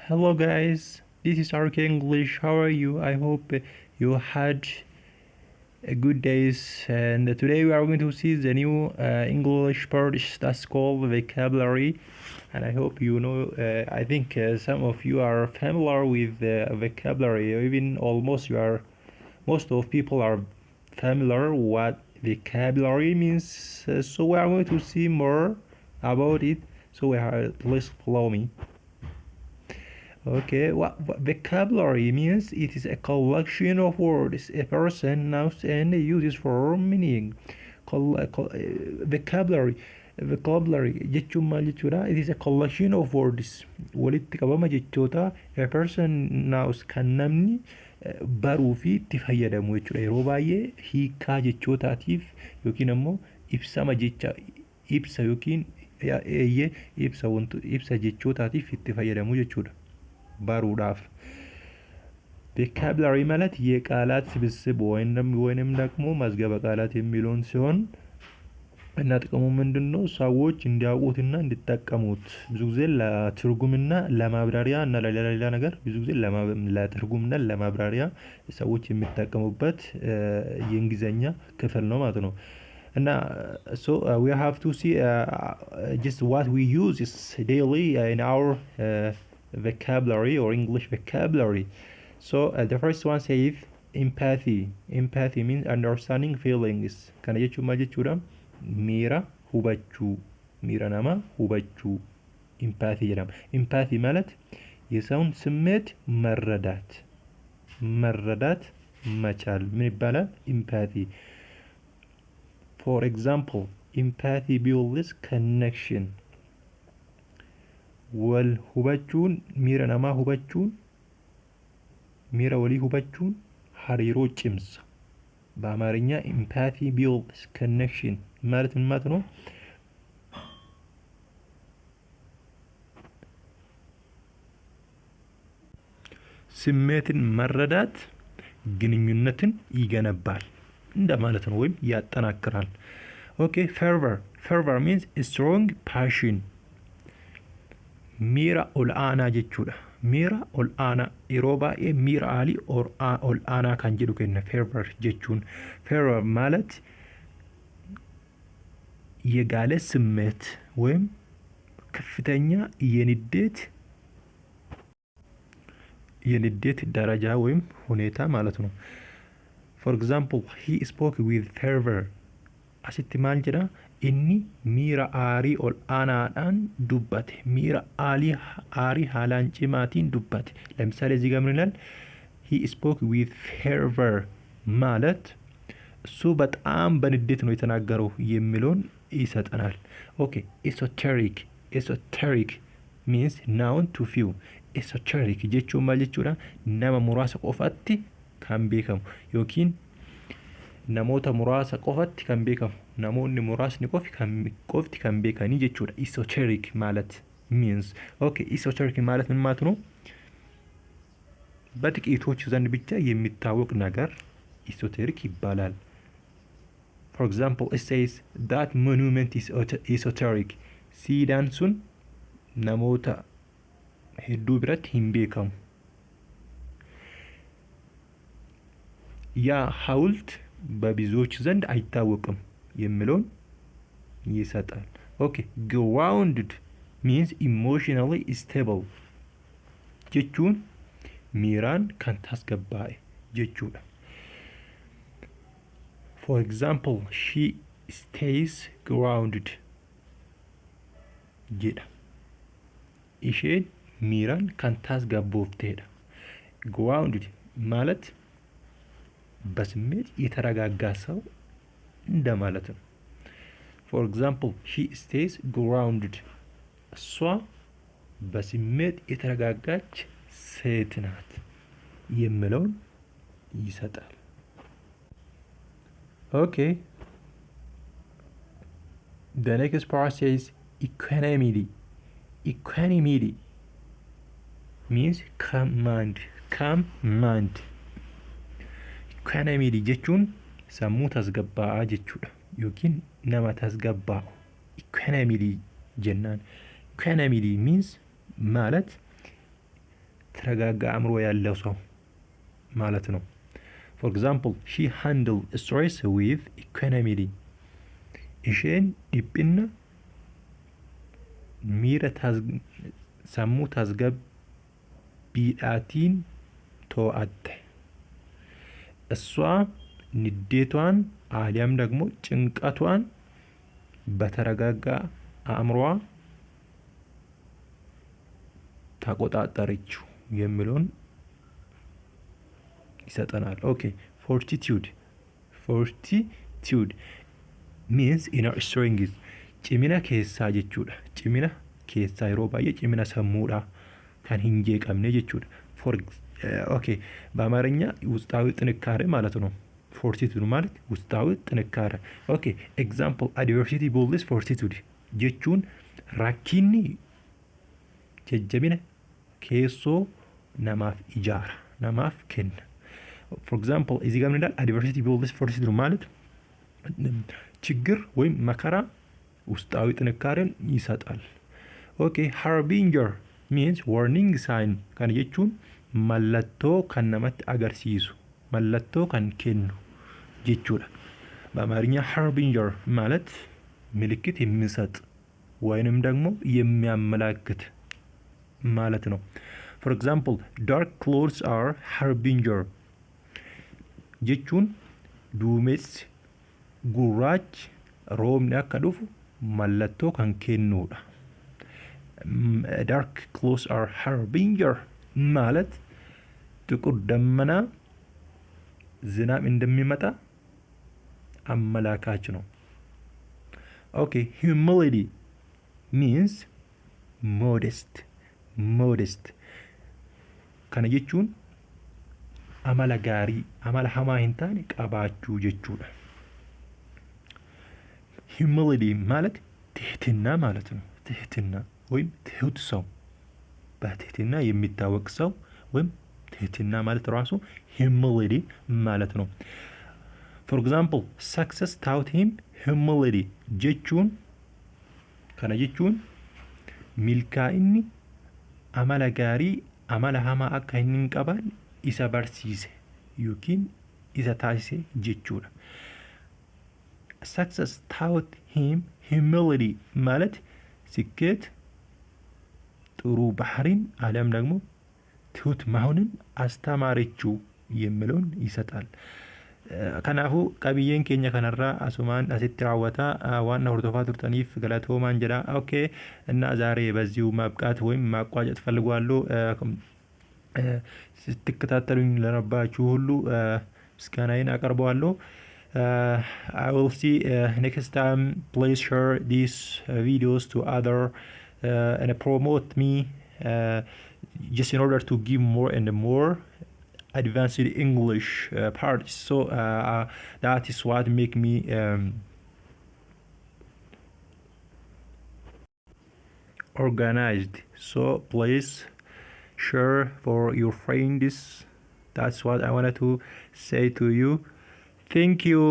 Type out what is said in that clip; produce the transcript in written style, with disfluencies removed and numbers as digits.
Hello guys, this is RK English. How are you? I hope you had a good days. And today we are going to see the new English word that's called vocabulary. And I hope you know. I think some of you are familiar with vocabulary. Even almost most of people are familiar what vocabulary means. So we are going to see more about it. So please follow me. Okay, what vocabulary means? It is a collection of words a person knows and uses for meaning. Vocabulary jechuun maal jechuudha? It is a collection of words walitti qabama jechoota a person knows kan namni baruu fi itti fayyadamu jechuudha. Yeroo baay'ee hiikaa jechootaatiif yookiin ammoo ibsama jecha ibsa yookiin ibsa jechootaatiif itti fayyadamu jechuudha. ባሩዳፍ ቮካብላሪ ማለት የቃላት ስብስብ ወይንም ደግሞ መዝገበ ቃላት የሚለውን ሲሆን እና ጥቅሙ ምንድነው? ሰዎች እንዲያውቁትና እንዲጠቀሙት ብዙ ጊዜ ለትርጉምና ለማብራሪያ እና ለሌላ ነገር ብዙ ጊዜ ለትርጉምና ለማብራሪያ ሰዎች የሚጠቀሙበት የእንግሊዘኛ ክፍል ነው ማለት ነው። እና so we have to see just what we use is daily in our vocabulary or English vocabulary. So the first one says empathy. Empathy means understanding feelings. Kana jechuun maal jechuudha? Miira hubachuu. Miira nama hubachuu. Empathy jedhama. Empathy ማለት የሰውን ስሜት መረዳት መቻል ምን ይባላል? Empathy. For example, empathy builds connection. wal hubachuun miira namaa hubachuun miira walii hubachuun hariiroo cimsa. በአማርኛ empathy builds connection ማለት ምን ማለት ነው? ስሜትን መረዳት ግንኙነትን ይገነባል እንደማለት ነው ወይም ያጠናክራል። Okay, fervor means a strong passion. miira ol'aanaa jechuudha. Miira ol'aanaa yeroo baay'ee miira aalii ol'aanaa kan jedhu kenna fervor jechuun. Fervor ማለት የጋለ ስሜት ወይም ከፍተኛ የንዴት ደረጃ ወይም ሁኔታ ማለት ነው። For example, he spoke with fervor. asitti maal jedha? inni miira aarii ol'aanaadhaan dubbate. miira aarii haalaan cimaatiin dubbate. ለምሳሌ እዚህ ጋር ምን ይላል? he spoke with fervor ማለት እሱ በጣም በንዴት ነው የተናገረው የሚለውን ይሰጠናል። Okay, esoteric means noun to few. esoteric jechuun maal jechuudha? nama muraasa qofatti kan beekamu yookiin namoota muraasa qofatti kan beekamu. namoonni muraasni qofti kan beekanii jechuudha. esoteric ማለት means okay, esoteric ማለት ምን ማለት ነው? በጥቂቶች ዘንድ ብቻ የሚታወቅ ነገር esoteric ይባላል። For example, it says that monument is esoteric. siidaan sun namoota hedduu biratti hin beekamu. ያ ሐውልት በብዙዎች ዘንድ አይታወቅም የሚለውን ይሰጣል። Okay, grounded means emotionally stable jechuun miiraan kan tasgabbaa'e jechuudha. For example, she stays grounded jedha. isheen miiraan kan tasgabboofteedha. grounded ማለት በስሜት የተረጋጋ ሰው እንደማለት ነው። For example, she stays grounded. እሷ በስሜት የተረጋጋች ሴት ናት የሚለውን ይሰጣል። Okay. The next part says equanimity. Equanimity means command. Equanimity jechuun sammuu tasgabbaa'aa jechuudha yookiin nama tasgabbaa'u equanimity jennaan. Equanimity means ማለት የተረጋጋ አእምሮ ያለው ሰው ማለት ነው። For example, she handled stress with equanimity. isheen dhiphina miira sammuu tasgabbiidhaatiin to'atte. እሷ ንዴቷን አሊያም ደግሞ ጭንቀቷን በተረጋጋ አእምሮዋ ተቆጣጠረችው የሚለውን ይሰጠናል። ኦኬ fortitude means inner strength. cimina keessaa jechuudha. cimina keessaa yeroo baay'ee cimina sammuudha kan hin jeeqamne jechuudha. ኦኬ በአማርኛ ውስጣዊ ጥንካሬ ማለት ነው። fortitude ማለት ውስጣዊ ጥንካሬ። ኦኬ example adversity builds fortitude jechuun rakkinni jajjabina keessoo namaaf ijaara, namaaf kenna. for example እዚህ ጋር ምን ይላል? adversity builds fortitude ማለት ችግር ወይም መከራ ውስጣዊ ጥንካሬን ይሰጣል። ኦኬ harbinger means warning sign kan jechuun mallattoo kan namatti agarsiisu, mallattoo kan kennu jechuudha። በአማርኛ harbinger ማለት ምልክት የሚሰጥ ወይንም ደግሞ የሚያመላክት ማለት ነው። for example dark clouds are harbinger jechuun duumessi gurraachi roobni akka dhufu mallattoo kan kennuudha። dark clouds are harbinger ማለት ጥቁር ደመና ዝናብ እንደሚመጣ አመላካች ነው። ኦኬ humility means modest kana jechuun amala gaarii, amala hamaa hin taane qabaachuu jechuudha። humility ማለት ትህትና ማለት ነው። ትህትና ወይም ትሁት ሰው፣ በትህትና የሚታወቅ ሰው ወይም ትህትና ማለት ራሱ humility ማለት ነው። for example success taught him humility jechuun kana jechuun milkaa'inni amala gaarii, amala hamaa akka hin qabaanne isa barsiise yookiin isa taasise jechuudha። success taught him humility ማለት ስኬት ጥሩ ባህሪን አሊያም ደግሞ ትሁት መሆንን አስተማረችው የሚለውን ይሰጣል። kanaafuu qabiyyeen keenya kanarraa asumaan asitti raawwata። ዋና hordofaa turtaniif galatoomaan jedha። ኦኬ እና ዛሬ በዚሁ ማብቃት ወይም ማቋጨት ፈልጓለሁ። ስትከታተሉኝ ለነበራችሁ ሁሉ ምስጋናዬን አቀርበዋለሁ። I will see next time. Please share these videos to other and promote me just in order to give more and more advanced English parts. So that is what make me organized. So please share for your friends. That's what I wanted to say to you. Thank you.